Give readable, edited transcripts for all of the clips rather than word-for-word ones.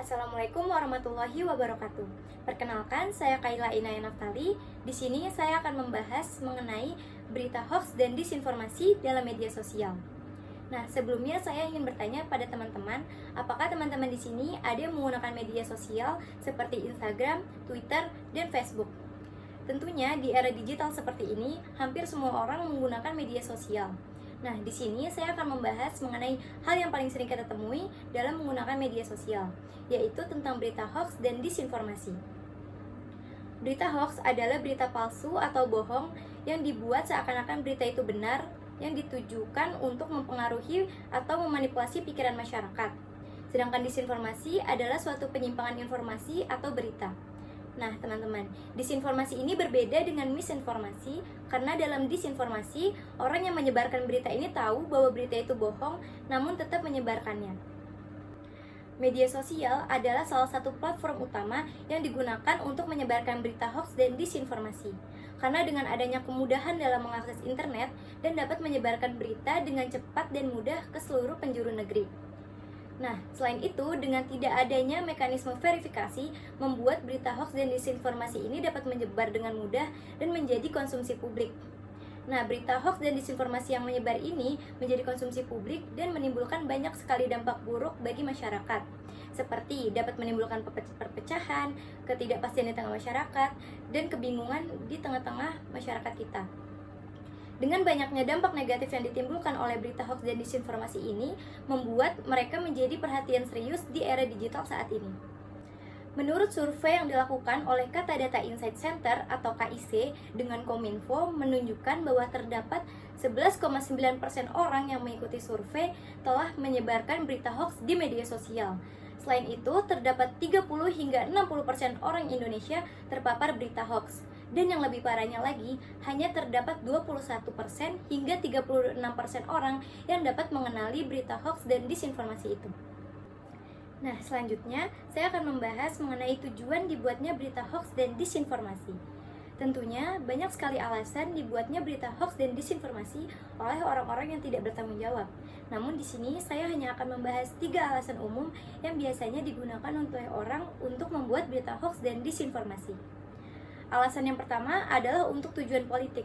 Assalamualaikum warahmatullahi wabarakatuh. Perkenalkan, saya Kaila Inaya Naftali. Di sini saya akan membahas mengenai berita hoax dan disinformasi dalam media sosial. Nah, sebelumnya saya ingin bertanya pada teman-teman, apakah teman-teman di sini ada yang menggunakan media sosial seperti Instagram, Twitter, dan Facebook? Tentunya di era digital seperti ini, hampir semua orang menggunakan media sosial. Nah, di sini saya akan membahas mengenai hal yang paling sering kita temui dalam menggunakan media sosial, yaitu tentang berita hoax dan disinformasi. Berita hoax adalah berita palsu atau bohong yang dibuat seakan-akan berita itu benar, yang ditujukan untuk mempengaruhi atau memanipulasi pikiran masyarakat. Sedangkan disinformasi adalah suatu penyimpangan informasi atau berita. Nah, teman-teman, disinformasi ini berbeda dengan misinformasi karena dalam disinformasi, orang yang menyebarkan berita ini tahu bahwa berita itu bohong, namun tetap menyebarkannya. Media sosial adalah salah satu platform utama yang digunakan untuk menyebarkan berita hoax dan disinformasi. Karena dengan adanya kemudahan dalam mengakses internet dan dapat menyebarkan berita dengan cepat dan mudah ke seluruh penjuru negeri. Nah, selain itu, dengan tidak adanya mekanisme verifikasi, membuat berita hoax dan disinformasi ini dapat menyebar dengan mudah dan menjadi konsumsi publik. Nah, berita hoax dan disinformasi yang menyebar ini menjadi konsumsi publik dan menimbulkan banyak sekali dampak buruk bagi masyarakat, seperti dapat menimbulkan perpecahan, ketidakpastian di tengah masyarakat, dan kebingungan di tengah-tengah masyarakat kita. Dengan banyaknya dampak negatif yang ditimbulkan oleh berita hoax dan disinformasi ini, membuat mereka menjadi perhatian serius di era digital saat ini. Menurut survei yang dilakukan oleh Kata Data Insight Center atau KIC dengan Kominfo menunjukkan bahwa terdapat 11,9% orang yang mengikuti survei telah menyebarkan berita hoax di media sosial. Selain itu, terdapat 30 hingga 60% orang Indonesia terpapar berita hoax. Dan yang lebih parahnya lagi, hanya terdapat 21% hingga 36% orang yang dapat mengenali berita hoax dan disinformasi itu. Nah, selanjutnya saya akan membahas mengenai tujuan dibuatnya berita hoax dan disinformasi. Tentunya banyak sekali alasan dibuatnya berita hoax dan disinformasi oleh orang-orang yang tidak bertanggung jawab. Namun di sini saya hanya akan membahas 3 alasan umum yang biasanya digunakan oleh orang untuk membuat berita hoax dan disinformasi. Alasan yang pertama adalah untuk tujuan politik.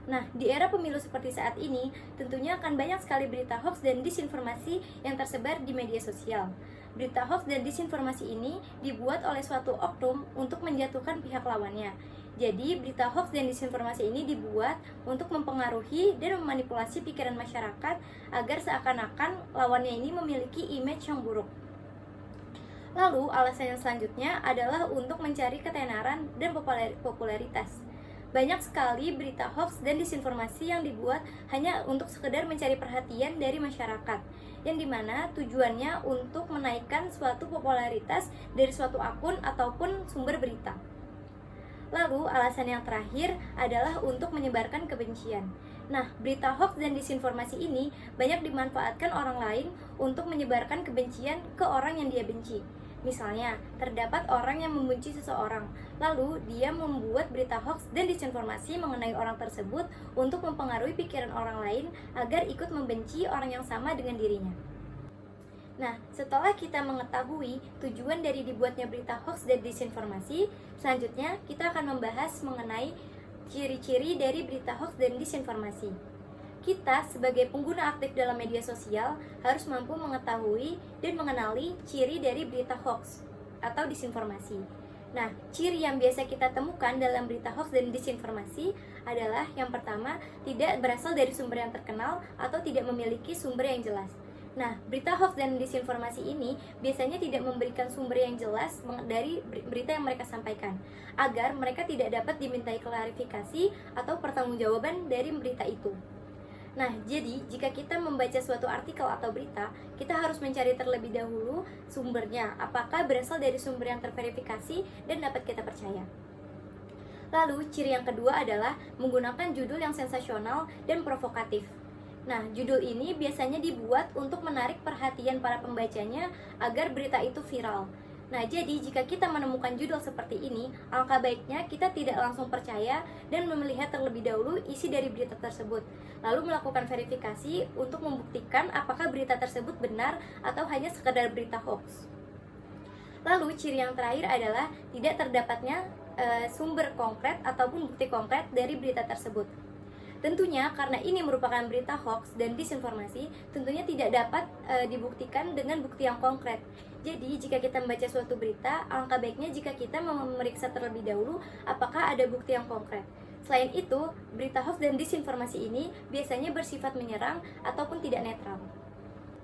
Nah, di era pemilu seperti saat ini, tentunya akan banyak sekali berita hoax dan disinformasi yang tersebar di media sosial. Berita hoax dan disinformasi ini dibuat oleh suatu oknum untuk menjatuhkan pihak lawannya. Jadi, berita hoax dan disinformasi ini dibuat untuk mempengaruhi dan memanipulasi pikiran masyarakat agar seakan-akan lawannya ini memiliki image yang buruk. Lalu, alasan yang selanjutnya adalah untuk mencari ketenaran dan popularitas. Banyak sekali berita hoax dan disinformasi yang dibuat hanya untuk sekedar mencari perhatian dari masyarakat, yang dimana tujuannya untuk menaikkan suatu popularitas dari suatu akun ataupun sumber berita. Lalu, alasan yang terakhir adalah untuk menyebarkan kebencian. Nah, berita hoax dan disinformasi ini banyak dimanfaatkan orang lain untuk menyebarkan kebencian ke orang yang dia benci. Misalnya, terdapat orang yang membenci seseorang, lalu dia membuat berita hoax dan disinformasi mengenai orang tersebut untuk mempengaruhi pikiran orang lain agar ikut membenci orang yang sama dengan dirinya. Nah, setelah kita mengetahui tujuan dari dibuatnya berita hoax dan disinformasi, selanjutnya kita akan membahas mengenai ciri-ciri dari berita hoax dan disinformasi. Kita sebagai pengguna aktif dalam media sosial harus mampu mengetahui dan mengenali ciri dari berita hoax atau disinformasi. Nah, ciri yang biasa kita temukan dalam berita hoax dan disinformasi adalah yang pertama, tidak berasal dari sumber yang terkenal atau tidak memiliki sumber yang jelas. Nah, berita hoax dan disinformasi ini biasanya tidak memberikan sumber yang jelas dari berita yang mereka sampaikan, agar mereka tidak dapat dimintai klarifikasi atau pertanggungjawaban dari berita itu. Nah, jadi jika kita membaca suatu artikel atau berita, kita harus mencari terlebih dahulu sumbernya, apakah berasal dari sumber yang terverifikasi dan dapat kita percaya. Lalu, ciri yang kedua adalah menggunakan judul yang sensasional dan provokatif. Nah, judul ini biasanya dibuat untuk menarik perhatian para pembacanya agar berita itu viral. Nah, jadi jika kita menemukan judul seperti ini, alangkah baiknya kita tidak langsung percaya dan melihat terlebih dahulu isi dari berita tersebut, lalu melakukan verifikasi untuk membuktikan apakah berita tersebut benar atau hanya sekedar berita hoax. Lalu ciri yang terakhir adalah tidak terdapatnya sumber konkret ataupun bukti konkret dari berita tersebut. Tentunya karena ini merupakan berita hoax dan disinformasi, tentunya tidak dapat dibuktikan dengan bukti yang konkret. Jadi jika kita membaca suatu berita, alangkah baiknya jika kita memeriksa terlebih dahulu apakah ada bukti yang konkret. Selain itu, berita hoax dan disinformasi ini biasanya bersifat menyerang ataupun tidak netral.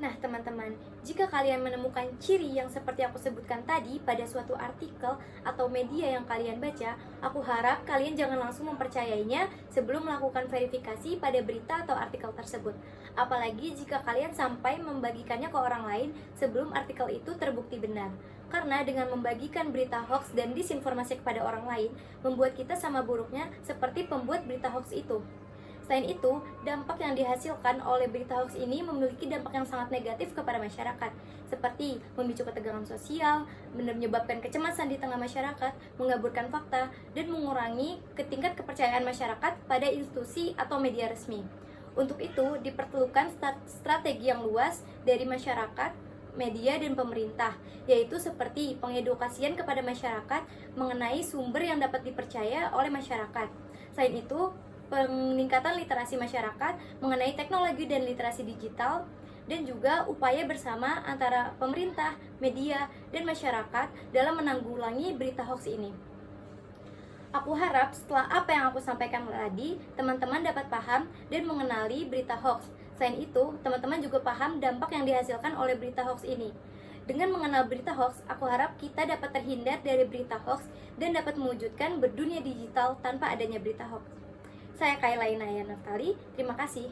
Nah teman-teman, jika kalian menemukan ciri yang seperti aku sebutkan tadi pada suatu artikel atau media yang kalian baca, aku harap kalian jangan langsung mempercayainya sebelum melakukan verifikasi pada berita atau artikel tersebut. Apalagi jika kalian sampai membagikannya ke orang lain sebelum artikel itu terbukti benar. Karena dengan membagikan berita hoax dan disinformasi kepada orang lain, membuat kita sama buruknya seperti pembuat berita hoax itu. Selain itu, dampak yang dihasilkan oleh berita hoax ini memiliki dampak yang sangat negatif kepada masyarakat, seperti memicu ketegangan sosial, menyebabkan kecemasan di tengah masyarakat, mengaburkan fakta, dan mengurangi tingkat kepercayaan masyarakat pada institusi atau media resmi. Untuk itu, diperlukan strategi yang luas dari masyarakat, media, dan pemerintah, yaitu seperti pengedukasian kepada masyarakat mengenai sumber yang dapat dipercaya oleh masyarakat. Selain itu, peningkatan literasi masyarakat mengenai teknologi dan literasi digital, dan juga upaya bersama antara pemerintah, media, dan masyarakat dalam menanggulangi berita hoax ini. Aku harap setelah apa yang aku sampaikan tadi, teman-teman dapat paham dan mengenali berita hoax. Selain itu, teman-teman juga paham dampak yang dihasilkan oleh berita hoax ini. Dengan mengenal berita hoax, aku harap kita dapat terhindar dari berita hoax dan dapat mewujudkan berdunia digital tanpa adanya berita hoax. Saya Kaila Inaya Naftali, terima kasih.